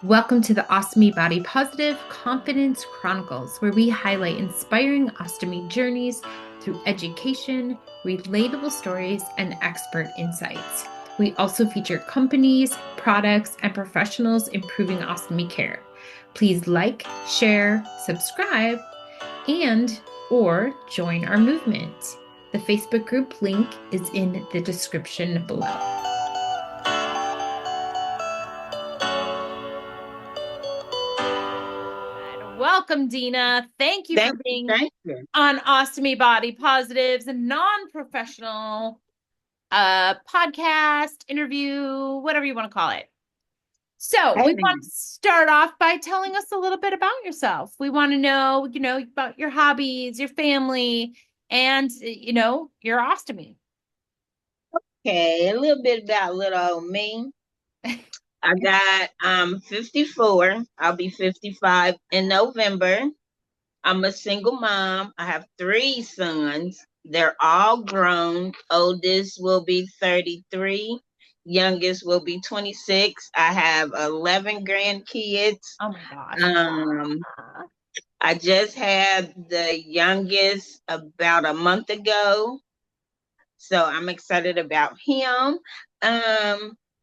Welcome to the Ostomy Body Positive Confidence Chronicles, where we highlight inspiring ostomy journeys through education, relatable stories, and expert insights. We also feature companies, products, and professionals improving ostomy care. Please like, share, subscribe, and or join our movement. The Facebook group link is in the description below. Welcome, Dina. Thank you for being on Ostomy Body Positives, a non-professional podcast, interview, whatever you want to call it. So we want to start off by telling us a little bit about yourself. We want to know, about your hobbies, your family, and, your ostomy. Okay, a little bit about little old me. I'm 54. I'll be 55 in November. I'm a single mom. I have 3 sons. They're all grown. Oldest will be 33. Youngest will be 26. I have 11 grandkids. Oh my gosh. I just had the youngest about a month ago. So I'm excited about him.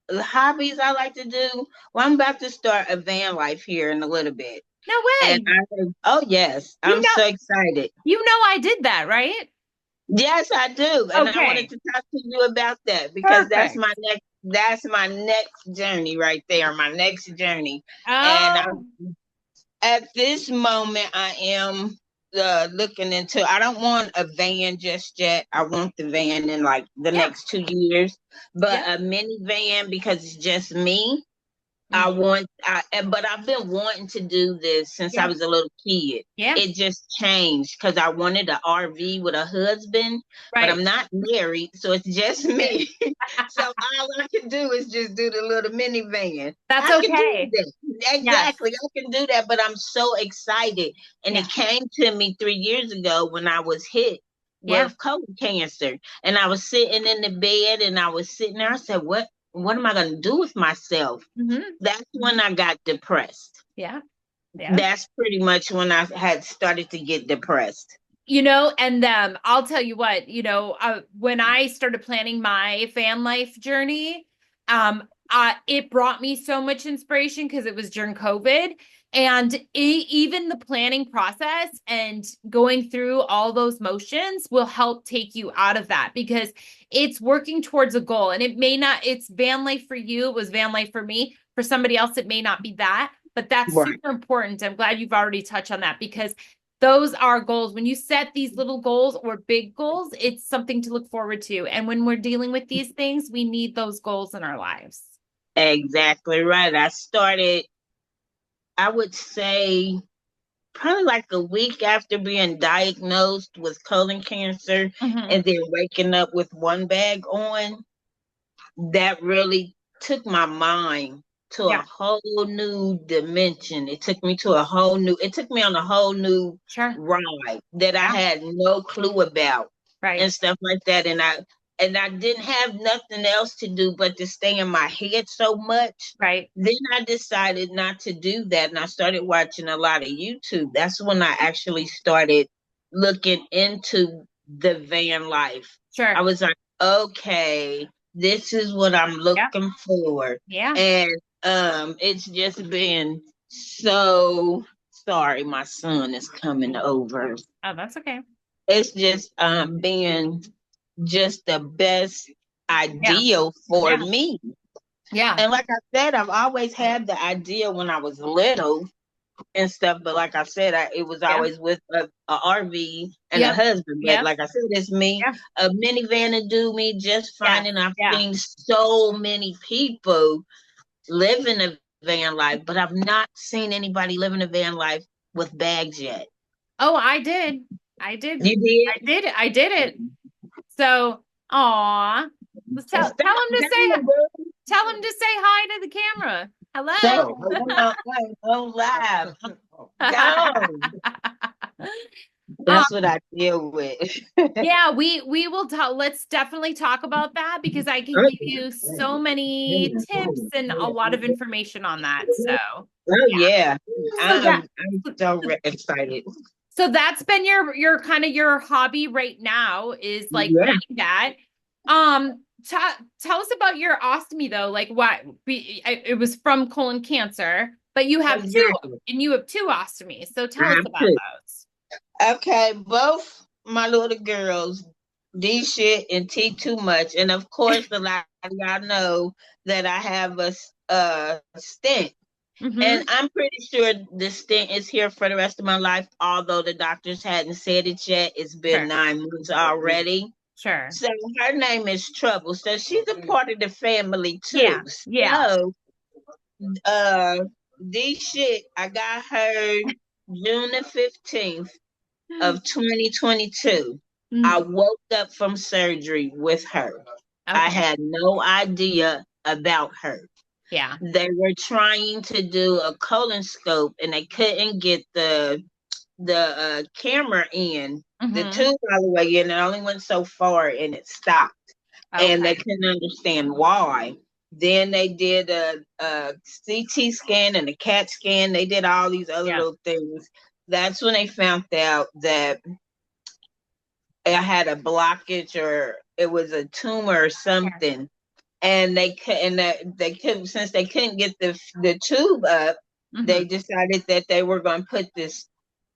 The hobbies I like to do. Well, I'm about to start a van life here in a little bit. No way. Oh yes, I'm so excited. You know I did that, right? Yes, I do. And I wanted to talk to you about that because that's my next journey right there, my next journey. Oh. And at this moment I am looking into, I don't want a van just yet. I want the van in like the next 2 years, but a minivan because it's just me. But I've been wanting to do this since I was a little kid. Yeah. It just changed because I wanted an RV with a husband, but I'm not married, so it's just me. So all I can do is just do the little minivan. That's I okay. Can do that. Exactly. Yes. I can do that, but I'm so excited. And it came to me 3 years ago when I was hit with colon cancer. And I was sitting in the bed and I was sitting there. I said, what am I going to do with myself? Mm-hmm. That's when I got depressed. Yeah. That's pretty much when I had started to get depressed. And I'll tell you what, when I started planning my fan life journey, it brought me so much inspiration because it was during COVID. And even the planning process and going through all those motions will help take you out of that because it's working towards a goal. And it's van life for you. It was van life for me. For somebody else, it may not be that, but that's super important. I'm glad you've already touched on that because those are goals. When you set these little goals or big goals, it's something to look forward to. And when we're dealing with these things, we need those goals in our lives. Exactly right. I started, I would say, probably like a week after being diagnosed with colon cancer and then waking up with one bag on. That really took my mind to a whole new dimension. It took me on a whole new ride that I had no clue about and stuff like that. And I didn't have nothing else to do but to stay in my head so much. Then I decided not to do that. And I started watching a lot of YouTube. That's when I actually started looking into the van life. I was like, okay, this is what I'm looking for. And it's just been so sorry. My son is coming over. Oh, that's okay. It's just being just the best ideal for me. Yeah. And like I said, I've always had the idea when I was little and stuff, but like I said, it was always with a RV and a husband. But like I said, it's me, a minivan to do me just fine. And I've seen so many people living a van life, but I've not seen anybody living a van life with bags yet. Oh, I did. You did? I did it. So, tell him to say hi to the camera. Hello. Go live. Go. Um, That's what I deal with. yeah, we will talk. Let's definitely talk about that because I can give you so many tips and a lot of information on that. So, Oh yeah. yeah, So that I'm so excited. so that's been your kind of your hobby right now is like Yeah, getting that. Tell us about your ostomy though. Like what it was from colon cancer, but you have two exactly. and you have two ostomies. So I tell us have about to. those. Okay, both my little girls, D shit and T too much, and of course, a lot of y'all know that I have a stent. Mm-hmm. And I'm pretty sure the stint is here for the rest of my life, although the doctors hadn't said it yet. It's been Sure. 9 months already. Sure. So her name is Trouble. So she's a part of the family Yeah. too. Yeah. So uh this shit, I got her June the 15th of 2022. I Mm, woke up from surgery with her. I okay. had no idea about her. Yeah. They were trying to do a colonoscope and they couldn't get the camera in the Mm-hmm. tube all the way in. It only went so far and it stopped, and they Okay. couldn't understand why. Then they did a CT scan and a CAT scan. They did all these other Yeah. little things. That's when they found out that I had a blockage or it was a tumor or Sure. something, and they couldn't, since they couldn't get the tube up, Mm-hmm. they decided that they were going to put this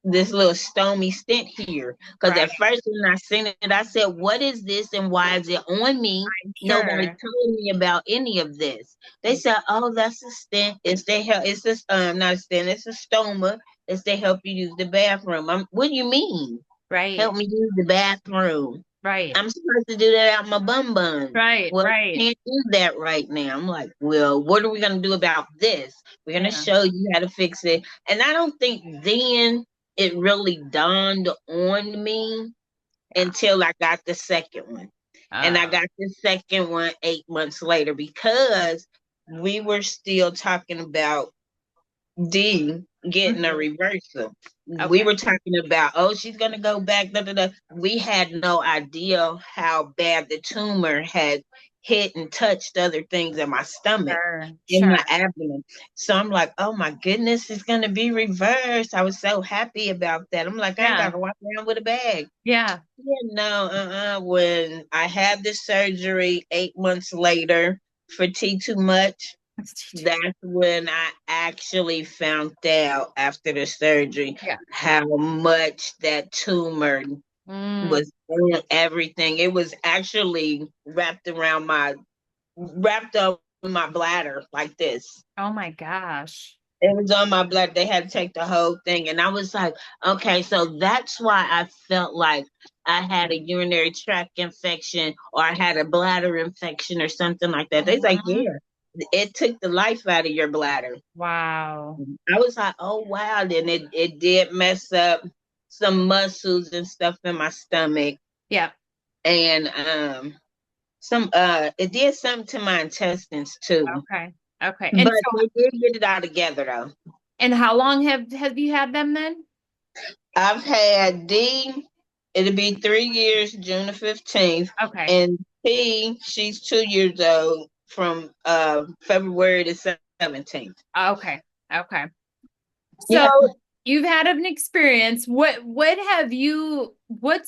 little Ostomy stent here. Because Right. at first when I seen it, I said, "What is this and why is it on me?" Nobody Sure. told me about any of this. They said, "Oh, that's a stent. It's to help. It's this not a stent. It's a stoma. It's to help you use the bathroom." What do you mean? Right. Help me use the bathroom? Right. I'm supposed to do that out my bum bum. Right. Well, I Right. can't do that right now. I'm like, well, what are we gonna do about this? We're gonna Yeah. show you how to fix it. And I don't think then it really dawned on me Yeah. until I got the second one. And I Uh, got the second one 8 months later because we were still talking about D getting a mhm. reversal. We Okay. were talking about, oh, she's gonna go back. Da, da, da. We had no idea how bad the tumor had hit and touched other things in my stomach, Sure. in Sure. my abdomen. So I'm like, oh my goodness, it's gonna be reversed. I was so happy about that. I'm like, I ain't Yeah. gotta walk around with a bag. Yeah. Yeah, no, when I had the surgery 8 months later for T too much, Let's do that's when I actually found out after the surgery Yeah. how much that tumor Mm. was on everything. It was actually wrapped up in my bladder like this. Oh my gosh. It was on my blood. They had to take the whole thing. And I was like, okay, so that's why I felt like I had a urinary tract infection or I had a bladder infection or something like that. They're like, Mhm. yeah, it took the life out of your bladder. Wow. I was like, oh, wow. Then it did mess up some muscles and stuff in my stomach. Yeah. And it did something to my intestines too. Okay. Okay. And But so they did get it all together though. and how long have you had them then? I've had D, it'll be 3 years, June the 15th. Okay. And T, she's 2 years old from February the 17th. Okay. Okay. So Yep. you've had an experience. What have you what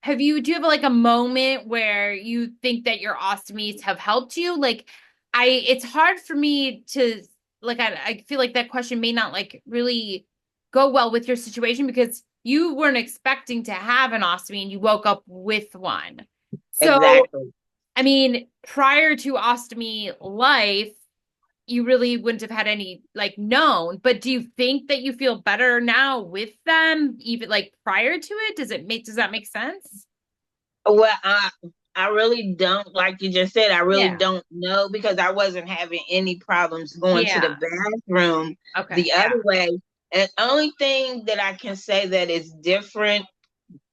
have you do you have like a moment where you think that your ostomies have helped you? Like it's hard for me to like I feel like that question may not like really go well with your situation because you weren't expecting to have an ostomy and you woke up with one. So, Exactly. I mean, prior to ostomy life, you really wouldn't have had any like known, but do you think that you feel better now with them even like prior to it? Does that make sense? Well, I really don't, like you just said, I really Yeah. don't know because I wasn't having any problems going to the Yeah. bathroom Okay. the Yeah. other way. And only thing that I can say that is different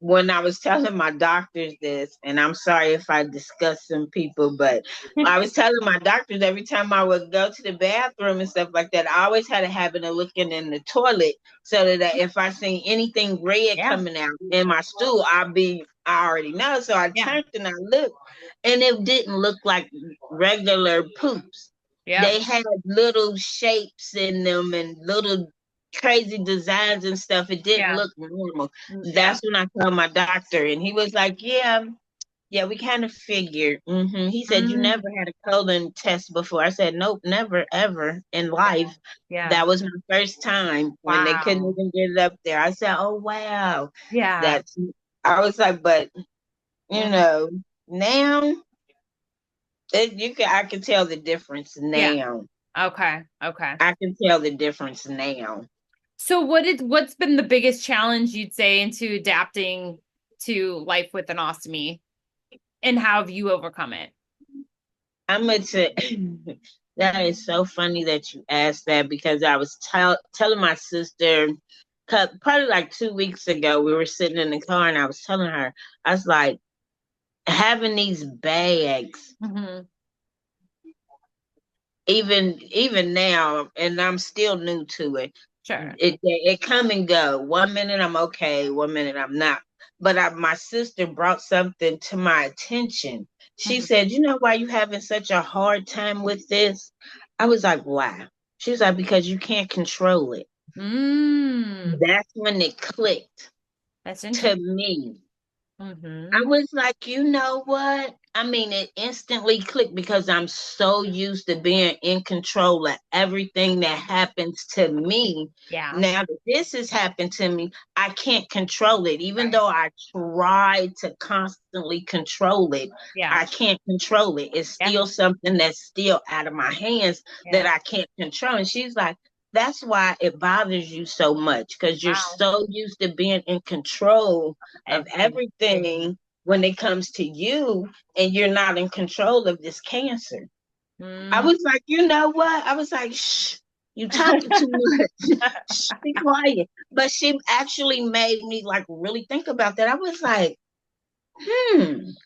when I was telling my doctors this, and I'm sorry if I discuss some people, but I was telling my doctors every time I would go to the bathroom and stuff like that, I always had a habit of looking in the toilet so that if I seen anything red Yeah. coming out in my stool, I already know. So I Yeah. turned and I looked, and it didn't look like regular poops. Yep. They had little shapes in them and little crazy designs and stuff. It didn't Yeah. look normal. Yep. That's when I told my doctor, and he was like, "Yeah, yeah, we kind of figured." He said, "You never Mm. had a colon test before." I said, "Nope, never, ever in life." Yeah. That was my first time when they couldn't Wow. even get it up there. I said, "Oh wow, Yeah. that's." I was like, but you Mm. know, now I can tell the difference Yeah. now. Okay. Okay. I can tell the difference now. So what's been the biggest challenge you'd say into adapting to life with an ostomy, and how have you overcome it? I'm gonna say that is so funny that you asked that because I was telling my sister probably like 2 weeks ago. We were sitting in the car and I was telling her, I was like, having these bags, Hmm. even now, and I'm still new to it. Sure. It come and go. 1 minute I'm okay, 1 minute I'm not. But my sister brought something to my attention. She Hmm. said, "You know why you having such a hard time with this?" I was like, "Why?" She's like, "Because you can't control it." Mm. That's when it clicked That's to interesting. me. I Hmm. was like, you know what? I mean, it instantly clicked because I'm so used to being in control of everything that happens to me. Yeah. Now that this has happened to me, I can't control it. Even Right. though I try to constantly control it, Yeah. I can't control it. It's Yeah. still something that's still out of my hands that Yeah. I can't control. And she's like, that's why it bothers you so much because you're Wow. so used to being in control of Everything. everything when it comes to you and you're not in control of this cancer. I Mm. was like, you know what? I was like, shh, you talking too much. Shh, be quiet. But she actually made me like really think about that. I was like,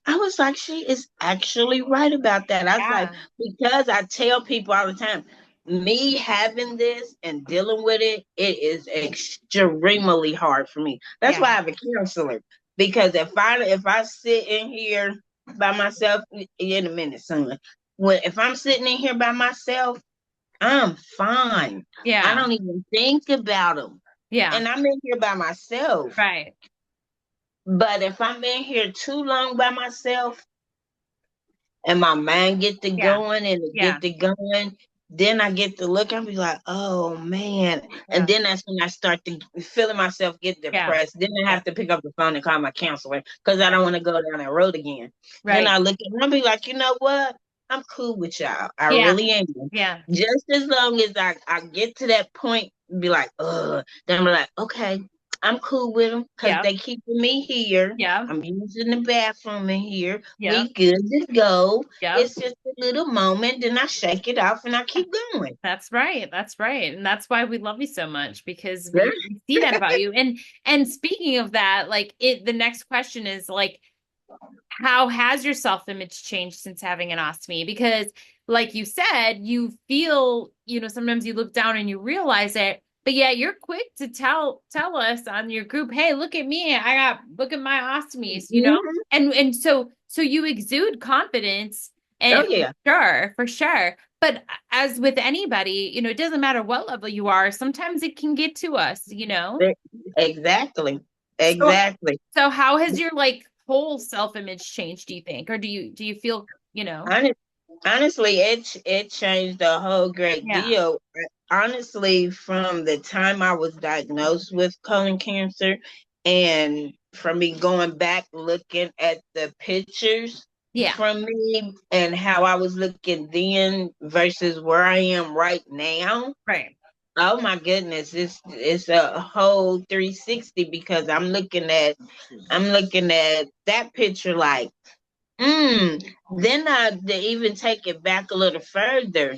I was like, she is actually right about that. I was like, Yeah. because I tell people all the time, me having this and dealing with it, it is extremely hard for me. That's Yeah. why I have a counselor. Because if I sit in here by myself in a minute, son. If I'm sitting in here by myself, I'm fine. I Yeah. don't even think about them. Yeah. And I'm in here by myself. Right. But if I'm in here too long by myself, and my mind get to Yeah. going and it Yeah. get to going, then I get to look and be like, oh man. And Yeah. then that's when I start to feeling myself get Yeah. depressed. Then I Yeah. have to pick up the phone and call my counselor because I don't want to go down that road again. Then Right. I look and I'll be like, you know what? I'm cool with y'all. I Yeah. really am. Yeah. Just as long as I get to that point, be like, then I'm like, okay, I'm cool with them because Yeah. they keeping me here. Yeah. I'm using the bathroom in here. Yeah. We good to go. Yeah. It's just a little moment, then I shake it off and I keep going. That's right. That's right. And that's why we love you so much, because Yeah. we see that about you. And speaking of that, like the next question is like, how has your self-image changed since having an ostomy? Because like you said, you feel, sometimes you look down and you realize it, but yeah, you're quick to tell us on your group, hey, look at me. Look at my ostomies, Mhm. And so you exude confidence, Oh and yeah. for sure. But as with anybody, it doesn't matter what level you are, sometimes it can get to us. E- Exactly. So Exactly. so how has your like whole self-image changed, do you think? Or do you feel, Honest, honestly, it changed the whole great yeah. deal. Honestly, from the time I was diagnosed with colon cancer, and from me going back looking at the pictures Yeah. from me and how I was looking then versus where I am right now. Right. Oh my goodness, it's a whole 360 because I'm looking at that picture like, then to even take it back a little further,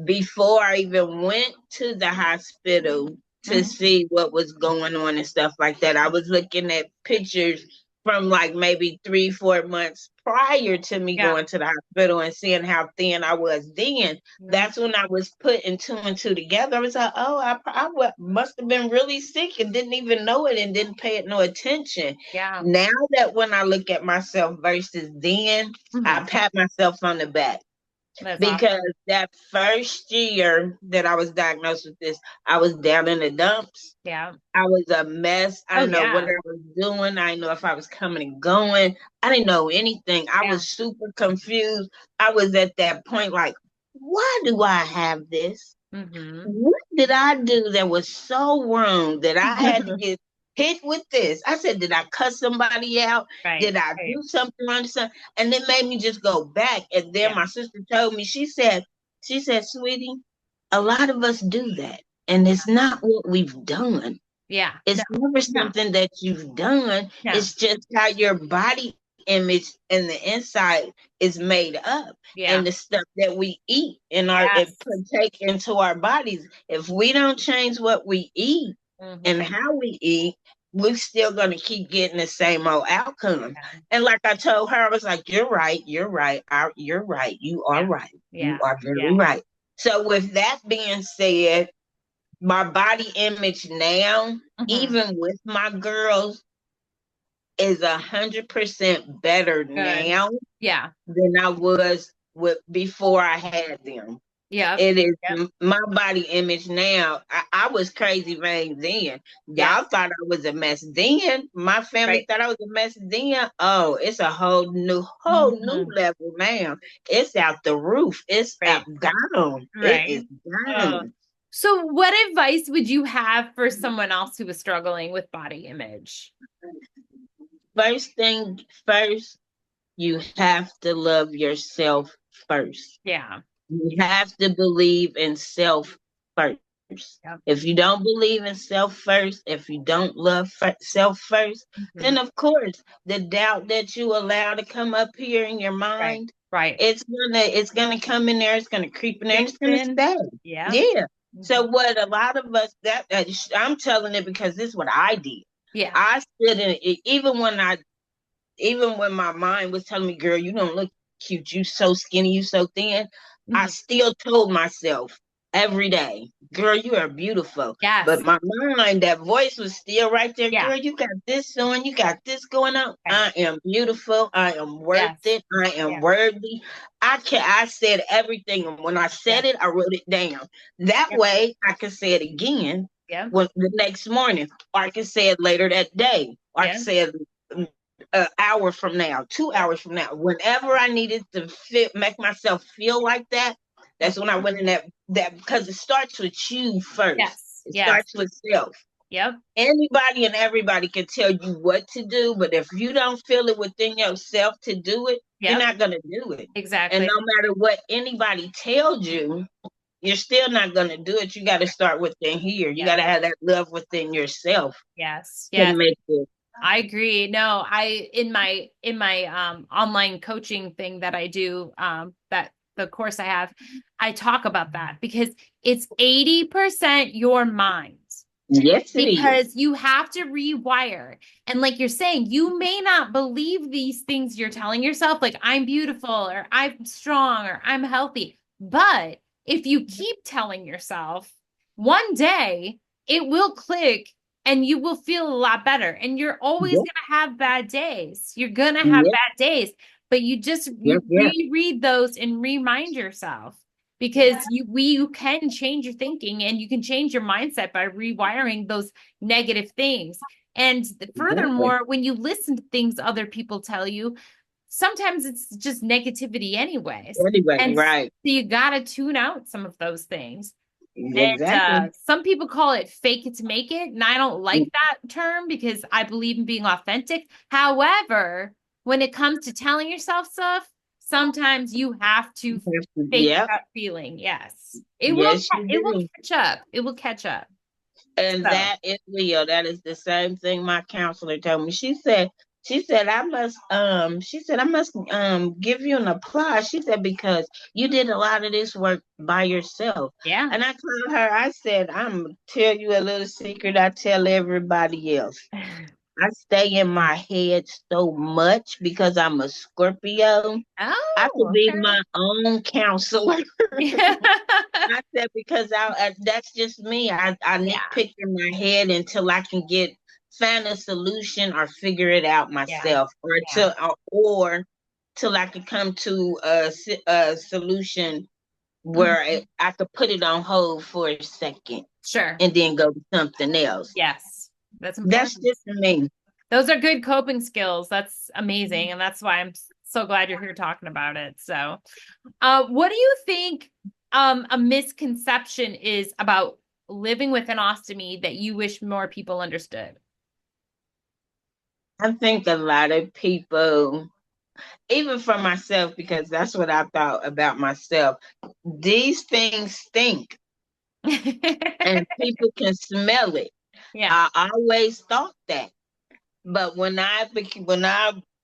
before I even went to the hospital to see what was going on and stuff like that. I was looking at pictures from like maybe 3-4 months prior to me Yeah. going to the hospital and seeing how thin I was then. That's when I was putting two and two together. I was like, oh, must have been really sick and didn't even know it and didn't pay it no attention. Yeah. Now that when I look at myself versus then, I pat myself on the back. That's Because awesome. that first year that I was diagnosed with this, I was down in the dumps. Yeah. I was a mess. I Oh, didn't know what yeah. I was doing. I didn't know if I was coming and going. I didn't know anything. I Yeah. was super confused. I was at that point like, why do I have this? What did I do that was so wrong that I had to get hit with this? I said, did I cuss somebody out? Right. Did I Right. do something wrong? And it made me just go back. And then Yeah. my sister told me, she said, sweetie, a lot of us do that. And it's not what we've done. Yeah. It's No. never No. something that you've done. No. It's just how your body image and the inside is made up. Yeah. And the stuff that we eat it Yes. partake into our bodies. If we don't change what we eat and how we eat, we're still gonna keep getting the same old outcome. Yeah. And like I told her, I was like, "You're right. You're right. You're right. You are Yeah. right. You Yeah. are very Yeah. right." So with that being said, my body image now, even with my girls, is 100% better Good. now Yeah. than I was with before I had them. Yep. It is Yep. my body image now. I was crazy vain then. Yeah. Y'all thought I was a mess then. My family Right. thought I was a mess then. Oh, it's a whole new level now. It's out the roof. It's up Right. down. It Right. is Oh. down. So what advice would you have for someone else who is struggling with body image? First thing first, you have to love yourself first. Yeah. You have to believe in self first. Yep. If you don't believe in self first, if you don't love self first, then of course the doubt that you allow to come up here in your Right. mind, Right. it's gonna come in there, it's gonna creep in there, and Creeps it's gonna in. stay. Yeah. Yeah. So what a lot of us I'm telling it because this is what I did. Yeah. I stood in it even when my mind was telling me, girl, you don't look cute, you so skinny, you so thin, I still told myself every day, girl, you are beautiful. Yes. But my mind, that voice was still right there, Yeah. girl, you got this on, you got this going on. Right. I am beautiful, I am worth Yes. it, I am Yeah. worthy. I said everything, and when I said it, I wrote it down. That way I can say it again the next morning, or I can say it later that day, or I can say it an hour from now, 2 hours from now, whenever I needed to make myself feel like that, that's when I went in that because it starts with you first. Yes. It Yes. starts with self. Yep. Anybody and everybody can tell you what to do, but if you don't feel it within yourself to do it, you're not gonna do it. Exactly. And no matter what anybody tells you, you're still not gonna do it. You got to start within here. You got to have that love within yourself. Yes. To Yes. make it. I agree. No, in my online coaching thing that I do, that the course I have, I talk about that because it's 80% your mind. Yes, it is. Because you have to rewire. And like you're saying, you may not believe these things you're telling yourself, like I'm beautiful or I'm strong or I'm healthy. But if you keep telling yourself, one day it will click and you will feel a lot better. And you're always going to have bad days. You're going to have bad days, but you reread those and remind yourself. Because you can change your thinking and you can change your mindset by rewiring those negative things. And furthermore, when you listen to things other people tell you, sometimes it's just negativity anyways. And right. so you got to tune out some of those things. Exactly. And some people call it fake it to make it. And I don't like that term because I believe in being authentic. However, when it comes to telling yourself stuff, sometimes you have to fake that feeling. Yes. It will catch up. It will catch up. And that is real. That is the same thing my counselor told me. She said, she said, I must give you an applause. She said, because you did a lot of this work by yourself. Yeah. And I told her, I said, I'm gonna tell you a little secret I tell everybody else. I stay in my head so much because I'm a Scorpio. I could Oh, be my own counselor. okay. I said because that's just me. I Yeah. nitpick in my head until I can find a solution or figure it out Yeah. myself, Yeah. or till I can come to a solution where Mhm. I could put it on hold for a second Sure. and then go to something else. Yes. That's That's important. just me. Those are good coping skills. That's amazing. And that's why I'm so glad you're here talking about it. So, what do you think a misconception is about living with an ostomy that you wish more people understood? I think a lot of people, even for myself, because that's what I thought about myself. These things stink and people can smell it. Yeah. I always thought that. But when I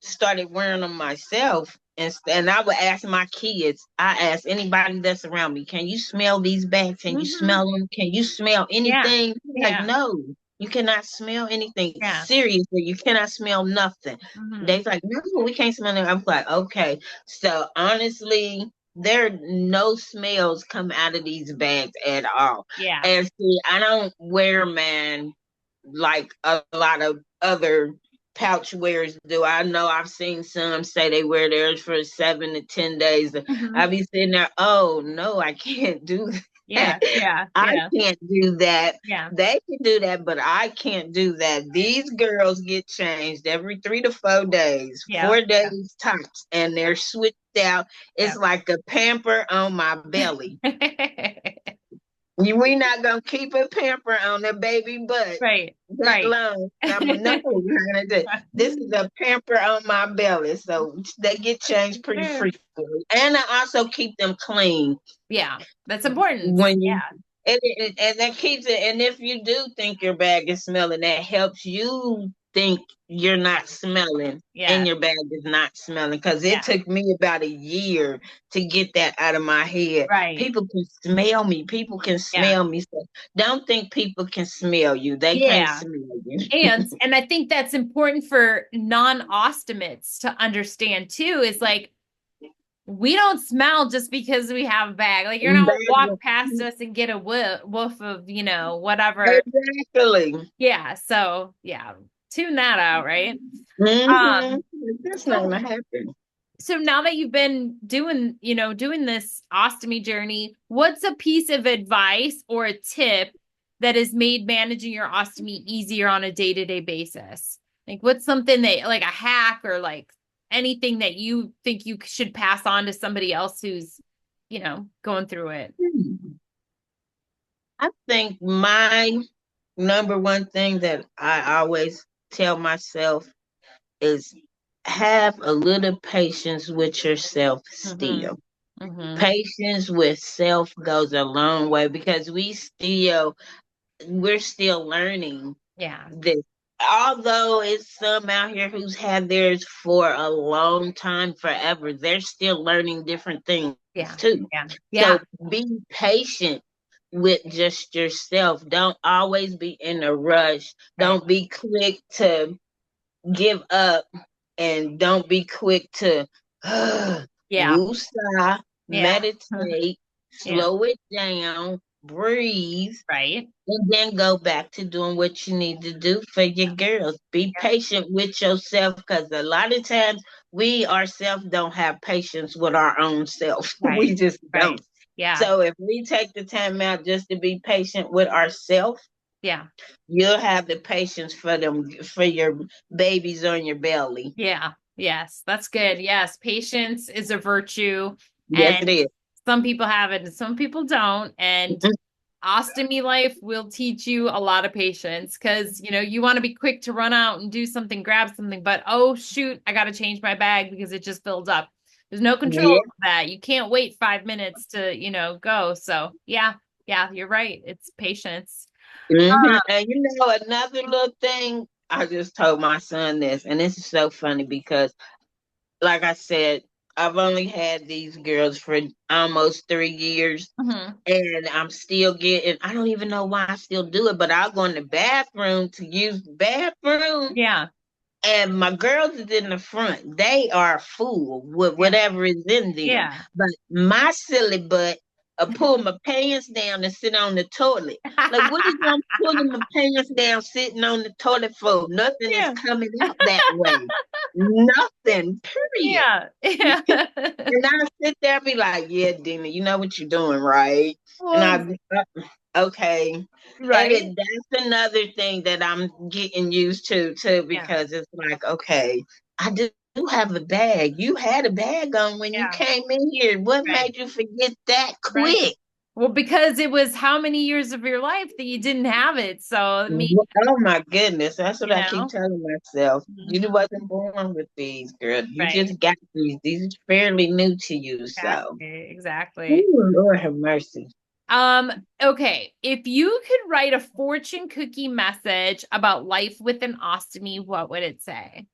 started wearing them myself, and I would ask my kids, I ask anybody that's around me, can you smell these bags? Can you Hmm. smell them? Can you smell Yeah. anything? Like, Yeah. no, you cannot smell anything. Yeah. Seriously, you cannot smell nothing. Hmm. They's like, no, we can't smell it. I'm like, okay. So honestly, there are no smells come out of these bags at all. Yeah. And see, I don't wear man like a lot of other pouch wearers do. I know I've seen some say they wear theirs for 7 to 10 days. Hmm. I be sitting there, oh no, I can't do that. Yeah. Yeah. I Yeah. can't do that. Yeah. They can do that, but I can't do that. These girls get changed every 3 to 4 days, Yeah. 4 days tops, and they're switched out. Yeah. It's like a pamper on my belly. Yeah. We not gonna keep a pamper on the baby butt Right. that Right. long. I'm a no, honey. This is a pamper on my belly, so they get changed pretty frequently, and I also keep them clean Yeah. That's important. when you. Yeah. And that keeps it. And if you do think your bag is smelling, that helps you think you're not smelling Yeah. and your bag is not smelling. Because it Yeah. took me about a year to get that out of my head. Right. People can smell me. People can Yeah. smell me. So don't think people can smell you. They can't Yeah. smell you. And I think that's important for non-ostomates to understand too, is like we don't smell just because we have a bag. Like you're not gonna walk past us and get a woof of, whatever. Exactly. Yeah. So yeah, tune that out, right? Mm-hmm. Um, That's not so gonna happen. so now that you've been doing this ostomy journey, what's a piece of advice or a tip that has made managing your ostomy easier on a day-to-day basis? Like what's something that like a hack or like anything that you think you should pass on to somebody else who's, going through it? I think my number one thing that I always tell myself is have a little patience with yourself Mm-hmm. still. Mm-hmm. Patience with self goes a long way because we're still learning Yeah. this. Although it's some out here who's had theirs for a long time, forever, they're still learning different things Yeah. too. Yeah. So Yeah. be patient with just yourself. Don't always be in a rush. Right. Don't be quick to give up, and don't be quick to Yeah. woosah, Yeah. meditate, Yeah. slow it down, breathe, Right. and then go back to doing what you need to do for your girls. Be Yeah. patient with yourself because a lot of times we ourselves don't have patience with our own self. Right. We just Right. don't. Yeah. So if we take the time out just to be patient with ourselves, Yeah. you'll have the patience for your babies on your belly. Yeah. Yes, that's good. Yes, patience is a virtue, Yes, and it is. some people have it and some people don't. And ostomy life will teach you a lot of patience because you want to be quick to run out and do something, grab something, but oh shoot, I got to change my bag because it just filled up. There's no control Yeah. of that. You can't wait 5 minutes to go. So yeah, you're right. It's patience. And another little thing I just told my son this, and this is so funny because, like I said, I've only had these girls for almost 3 years, Hmm. and I'm still getting. I don't even know why I still do it, but I'll go in the bathroom to use the bathroom, Yeah. and my girls is in the front. They are full with Yeah. whatever is in them. Yeah. But my silly butt pull my pants down and sit on the toilet. Like, what is I'm pulling my pants down, sitting on the toilet for? Nothing is Yeah. coming out that way. Nothing, period. Yeah. Yeah. And I sit there and be like, yeah, Dina, you know what you're doing, right? And Well, I be, okay. right. That's another thing that I'm getting used to too, Yeah. because it's like, okay, I do have a bag. You had a bag on when you Yeah. came in here. What Right. made you forget that Right. quick? Well, because it was how many years of your life that you didn't have it. So, I mean, Oh my goodness, that's what you I keep know, telling myself. You mhm, wasn't born with these, girl. You right. just got these. These are fairly new to you, so. Exactly. Exactly. Ooh, Lord have mercy. Um, okay. If you could write a fortune cookie message about life with an ostomy, what would it say?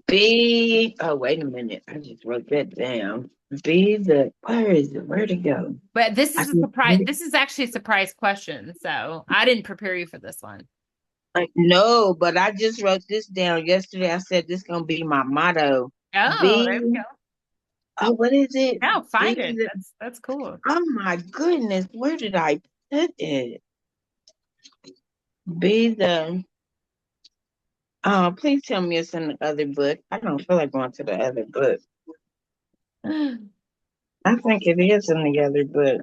Be oh wait a minute. I just wrote that down. Be the where is it? Where'd it go? But this I is a surprise. This is actually a surprise question. So I didn't prepare you for this one. no, but I just wrote this down yesterday. I said this gonna be my motto. Oh, there we Be go. what is it? No, Be find it. the That's cool. oh my goodness, where did I put it? Be the please tell me it's in the other book. I don't feel like going to the other book. I think it is in the other book.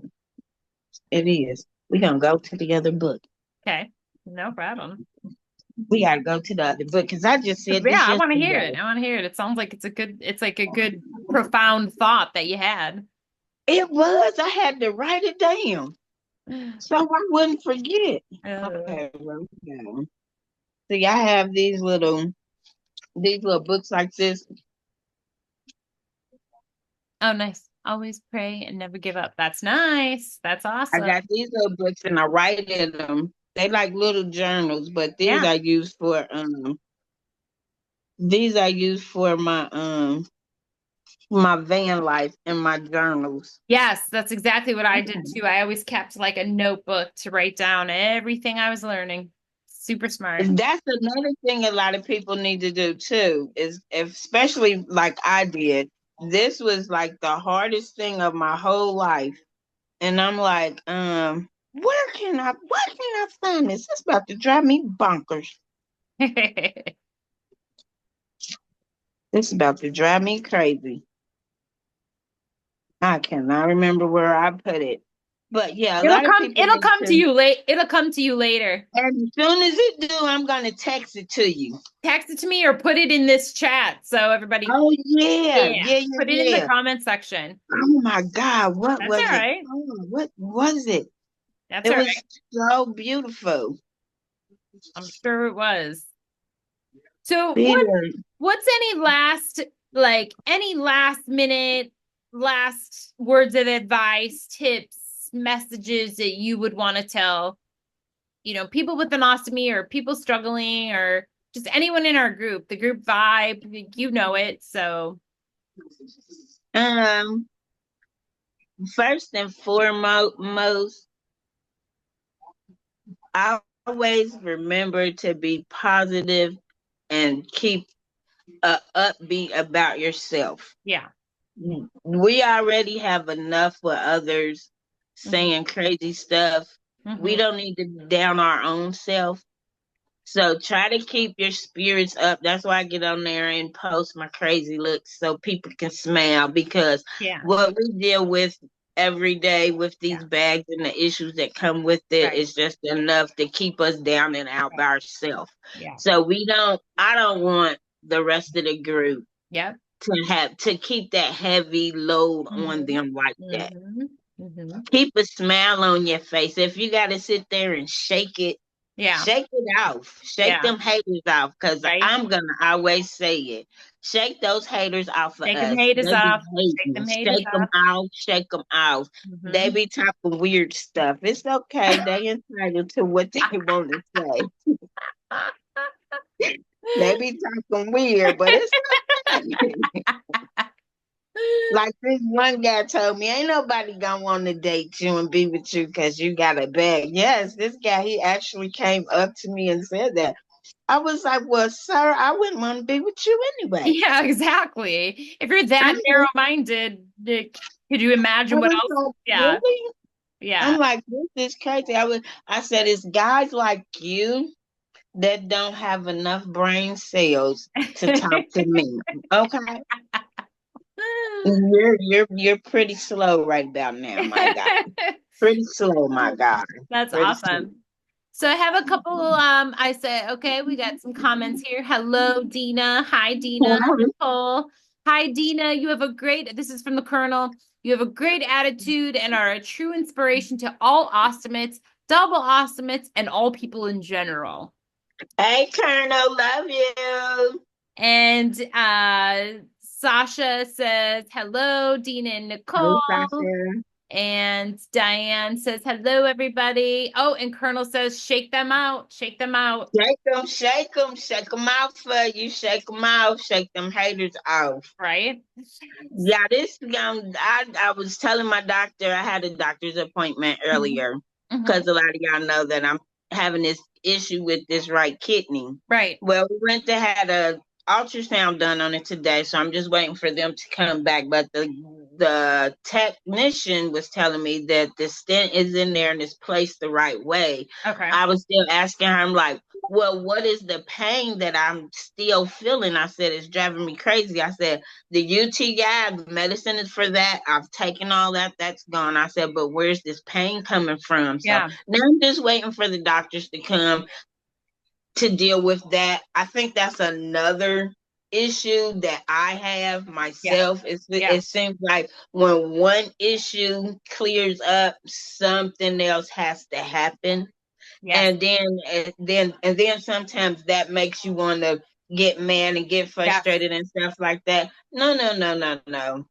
It is. We're gonna go to the other book. Okay. No problem. We gotta go to the other book because I just said Yeah, this I want to hear yesterday. it. I want to hear it. It sounds like it's like a good profound thought that you had. It was. I had to write it down so I wouldn't forget. Uh, Okay, well, yeah. See, I have these little books like this. oh, nice. Always pray and never give up. That's nice. That's I awesome. got these little books and I write in them. They like little journals, but Yeah. these I use for my van life and my journals. Yes, that's exactly what I did too. I always kept like a notebook to write down everything I was learning. Super smart. That's another thing a lot of people need to do too, is especially like I did. This was like the hardest thing of my whole life. And I'm like, where can I find this? It's about to drive me bonkers. This is about to drive me crazy. I cannot remember where I put it. But yeah, a lot of people It'll need come to to. you late. It'll come to you later. And as soon as it do, I'm gonna text it to you. Text it to me or put it in this chat so everybody, Oh yeah, yeah, yeah, yeah, put it in the yeah. comment section. Oh my God, what That's all was it? right. Oh, what was it? That's It all was right. so beautiful. I'm sure it was. So Peter, what's any last minute last words of advice, tips, messages that you would want to tell, people with an ostomy or people struggling or just anyone in our group, the group vibe, you know it. So um, first and foremost, always remember to be positive and keep upbeat about yourself. yeah. We already have enough with others Hmm. saying crazy stuff. We Hmm. don't need to down our own self. So try to keep your spirits up. That's why I get on there and post my crazy looks so people can smile, because Yeah. what we deal with every day with Yeah. these bags and the issues that come with it Right. is just enough to keep us down and out Right. by ourselves. Yeah. So I don't want the rest of the group Yep. to keep that heavy load on Hmm. them like that. Hmm. Hmm. Keep a smile on your face. If you got to sit there and Yeah. shake it off, shake Yeah. them haters off, because Right. I'm gonna always say it. Shake those haters off of Shake them us. haters They be off. Shake hating. them haters Shake them off. off. Shake them off. They Hmm. be talking weird stuff. It's okay. They entitled to what they want to say. They be talking weird, but it's okay. Like this one guy told me, ain't nobody gonna want to date you and be with you because you got a bag. Yes, this guy, he actually came up to me and said that. I was like, well, sir, I wouldn't want to be with you anyway. Yeah, exactly. If you're I that mean, narrow-minded, could you I imagine what was else? like, Yeah, really? yeah. I'm like, this is crazy. I said, it's guys like you that don't have enough brain cells to talk to me. Okay. You're pretty slow right about now, my guy. Pretty slow, my guy. That's Pretty slow. awesome. So I have a couple, I said, okay, we got some comments here. Hello, Dina. Hi, Dina. Nicole. Hi, Dina. You have a great, this is from the Colonel. You have a great attitude and are a true inspiration to all Ostomates, double Ostomates, and all people in general. Hey, Colonel, love you. And Sasha says, hello, Dina and Hey, Nicole. Sasha. And Diane says, hello, everybody. Oh, and Colonel says, shake them out, shake them out. Shake them out for you. Shake them out. Shake them haters off. Right? Yeah, I was telling my doctor, I had a doctor's appointment Mhm. earlier Mhm. because a lot of y'all know that I'm having this issue with this right kidney. Right. Well, we went to had a ultrasound done on it today, so I'm just waiting for them to come back. But the technician was telling me that the stent is in there and it's placed the right way. Okay. I was still asking her, I'm like, well, what is the pain that I'm still feeling? I said, it's driving me crazy. I said, the UTI, the medicine is for that. I've taken all that. That's gone. I said, but where's this pain coming from? So Yeah. now I'm just waiting for the doctors to come to deal with that. I think that's another issue that I have Yeah. myself. Yeah. It seems like when one issue clears up, something else has to happen, Yes. and then sometimes that makes you want to get mad and get Yes. frustrated and stuff like that. No.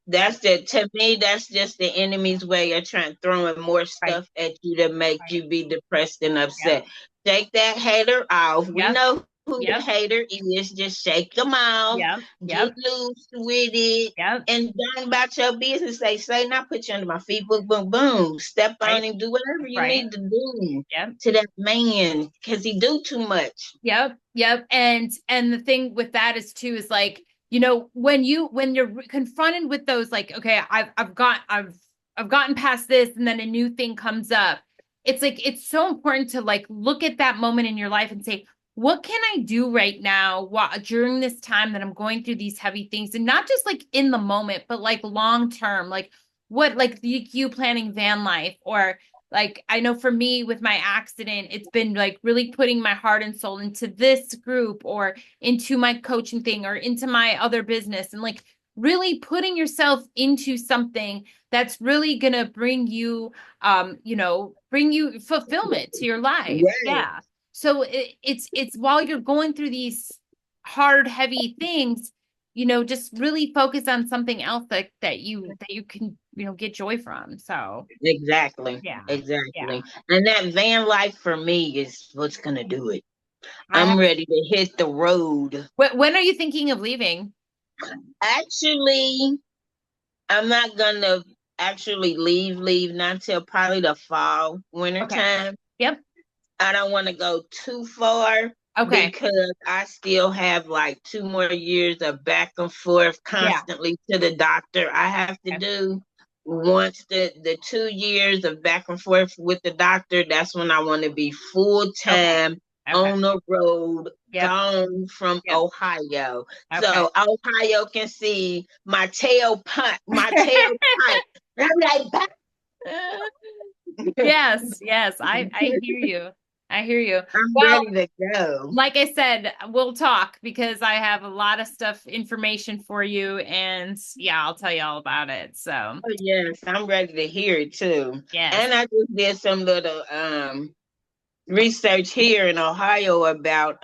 That's the to me, that's just the enemy's way of trying throwing more Right. stuff at you to make Right. you be depressed and Yep. upset. Take that hater off. We Yep. know who the Yep. hater is. Just shake them off. Yep. Get Yep. loose with it. Yep. And going about your business, say, not put you under my feet, boom, boom, boom. Step on Right. him, do whatever you Right. need to do Yep. to that man because he do too much. Yep. Yep. And the thing with that is too is like, when you're confronted with those, like, okay, I've gotten past this, and then a new thing comes up. It's like it's so important to like look at that moment in your life and say, what can I do right now during this time that I'm going through these heavy things, and not just like in the moment, but like long term, like what, like you planning van life, or like I know for me with my accident, it's been like really putting my heart and soul into this group, or into my coaching thing, or into my other business, and like really putting yourself into something that's really going to bring you fulfillment to your life. Right. Yeah. So it's while you're going through these hard, heavy things, just really focus on something else that you can, get joy from. So Exactly. yeah. Yeah. Exactly. And that van life for me is what's gonna do it. I I'm have, ready to hit the road. when are you thinking of leaving? Actually, I'm not gonna actually leave not until probably the fall, winter Okay. time. Yep. I don't want to go too far Okay. because I still have like 2 more years of back and forth Yeah. constantly to the doctor. I have to Okay. do once the 2 years of back and forth with the doctor. That's when I want to be full Okay. time Okay. on the road, Yep. gone from Yep. Ohio, Okay. so Ohio can see my tailpipe. And I'm like, back. Yes, yes, I hear you. I hear you. I'm Well, ready to go. like I said, we'll talk because I have a lot of information for you, and yeah, I'll tell you all about it. So, Oh yes, I'm ready to hear it too. yes. And I just did some little research here in Ohio about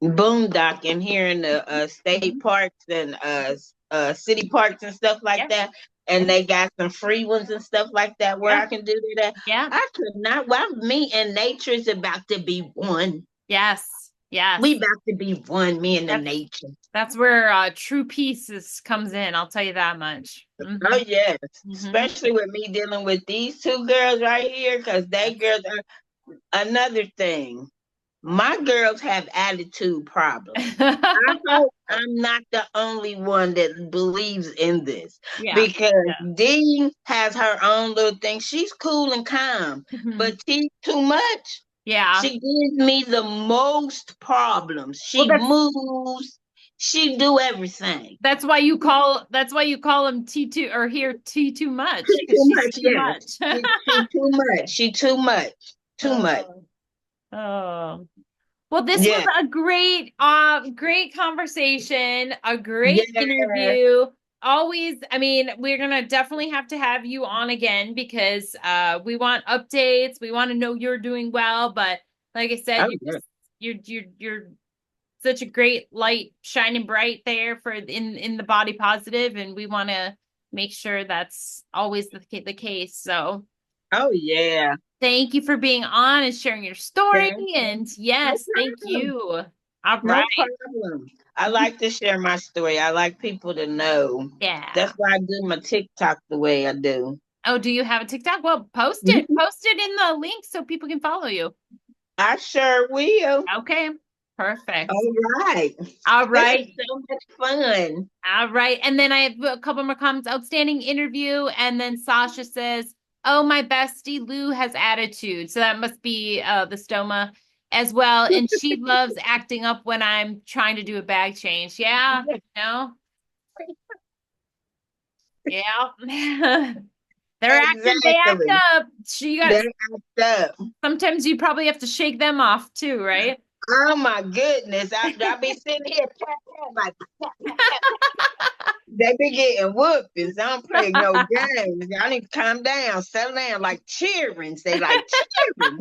boondocking here in the state Mhm. parks and city parks and stuff like Yeah. that. And they got some free ones and stuff like that where Yeah. I can do that. Yeah. I could not. Well, me and nature is about to be one. Yes. We Yes. about to be one, me and the That's nature. that's where true peace comes in. I'll tell you that much. Oh Hmm. yes, Hmm. especially with me dealing with these two girls right here, because they Yes. girls are another thing. My girls have attitude problems. I hope I'm not the only one that believes in this Yeah. because Yeah. Dee has her own little thing. She's cool and calm, Mhm. but she's too much. Yeah. She gives me the most problems. Well, She moves. She do everything. that's why you call him T2 or here T too much She because too she's much. too Yes, much. she too much. She too much. Too much. Oh, oh. Well, this was Yeah. great conversation, a great Yeah. interview. Always, I mean, we're gonna definitely have to have you on again because we want updates. We want to know you're doing well. But like I said, Oh yeah. you're such a great light shining bright there for in the body positive, and we want to make sure that's always the case. So Oh yeah. thank you for being on and sharing your story. Thank you. And No yes, thank problem. you. All No right. problem. I like to share my story. I like people to know. That's Yeah. why I do my TikTok the way I do. Oh, do you have a TikTok? Well, post it. Mhm. Post it in the link so people can follow you. I sure will. Okay. Perfect. All right. All This is right. so much fun. All right. And then I have a couple more comments. Outstanding interview. And then Sasha says, "Oh, my bestie Lou has attitude." So that must be the stoma as well. And she loves acting up when I'm trying to do a bag change. Yeah. No. Yeah. They act Exactly. up. She got They act up. sometimes you probably have to shake them off too, right? Oh my goodness. I be sitting here tap, tap, like tap, tap, tap. They be getting whoopings. I don't play no games. Y'all need to calm down, settle down, like cheering. They like cheering.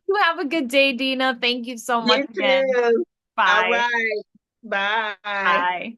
You have a good day, Dina. Thank you so much You again. too. All Bye. right. Bye. Bye.